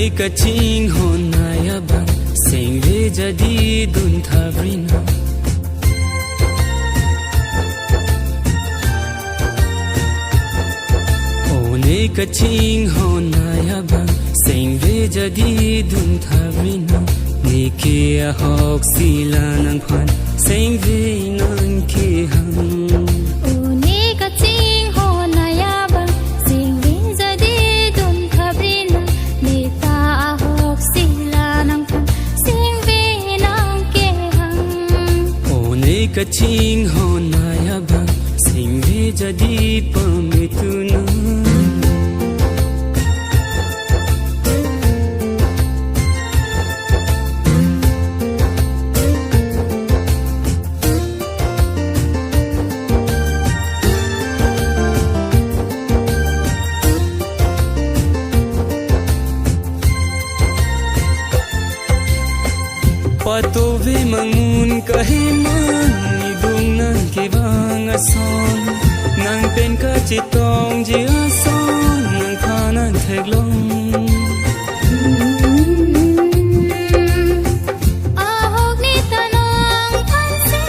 kaching honaya bang sengve jadi dun thavrina one kaching honaya bang sengve jadi dun thavrina nike ahok sila nang phan sengve nang ke ham kaching honaya bang sengve jadi pamituna patove mangun kahiman ke bang ason nang pen ka chitong ji ason nang khanan theglong ahok ni tanong phanse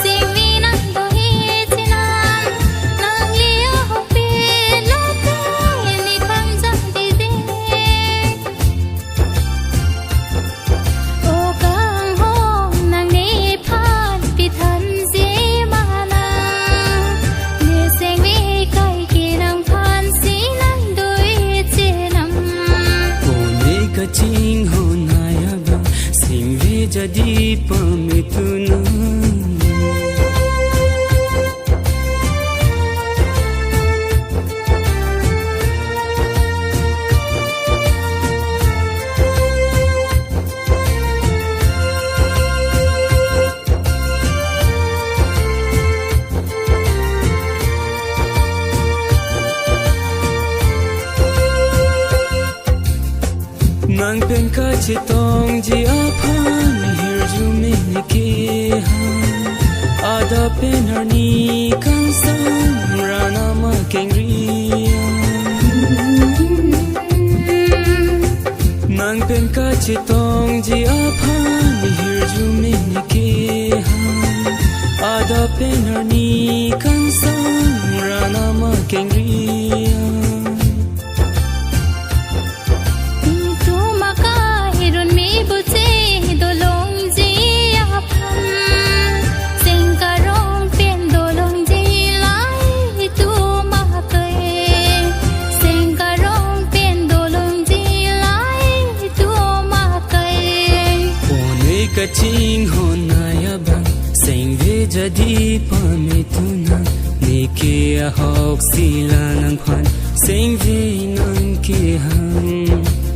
singvi nang do hi chinam nang liya ho pe lo pe ni kham jam di de o kang ho nang ni phan pi than kaching honaya bang sengve jadi pamituna nang pen ka chitong ji aphan hirju min ke han ada pen harni kan sam rana ma kengriya nang pen ka chitong ji aphan hirju min ke han ada pen harni kan sam rana ma kengriya kaching honaya bang sengve jadi pamituna nike ahok sila nang phan sengve nang ke ham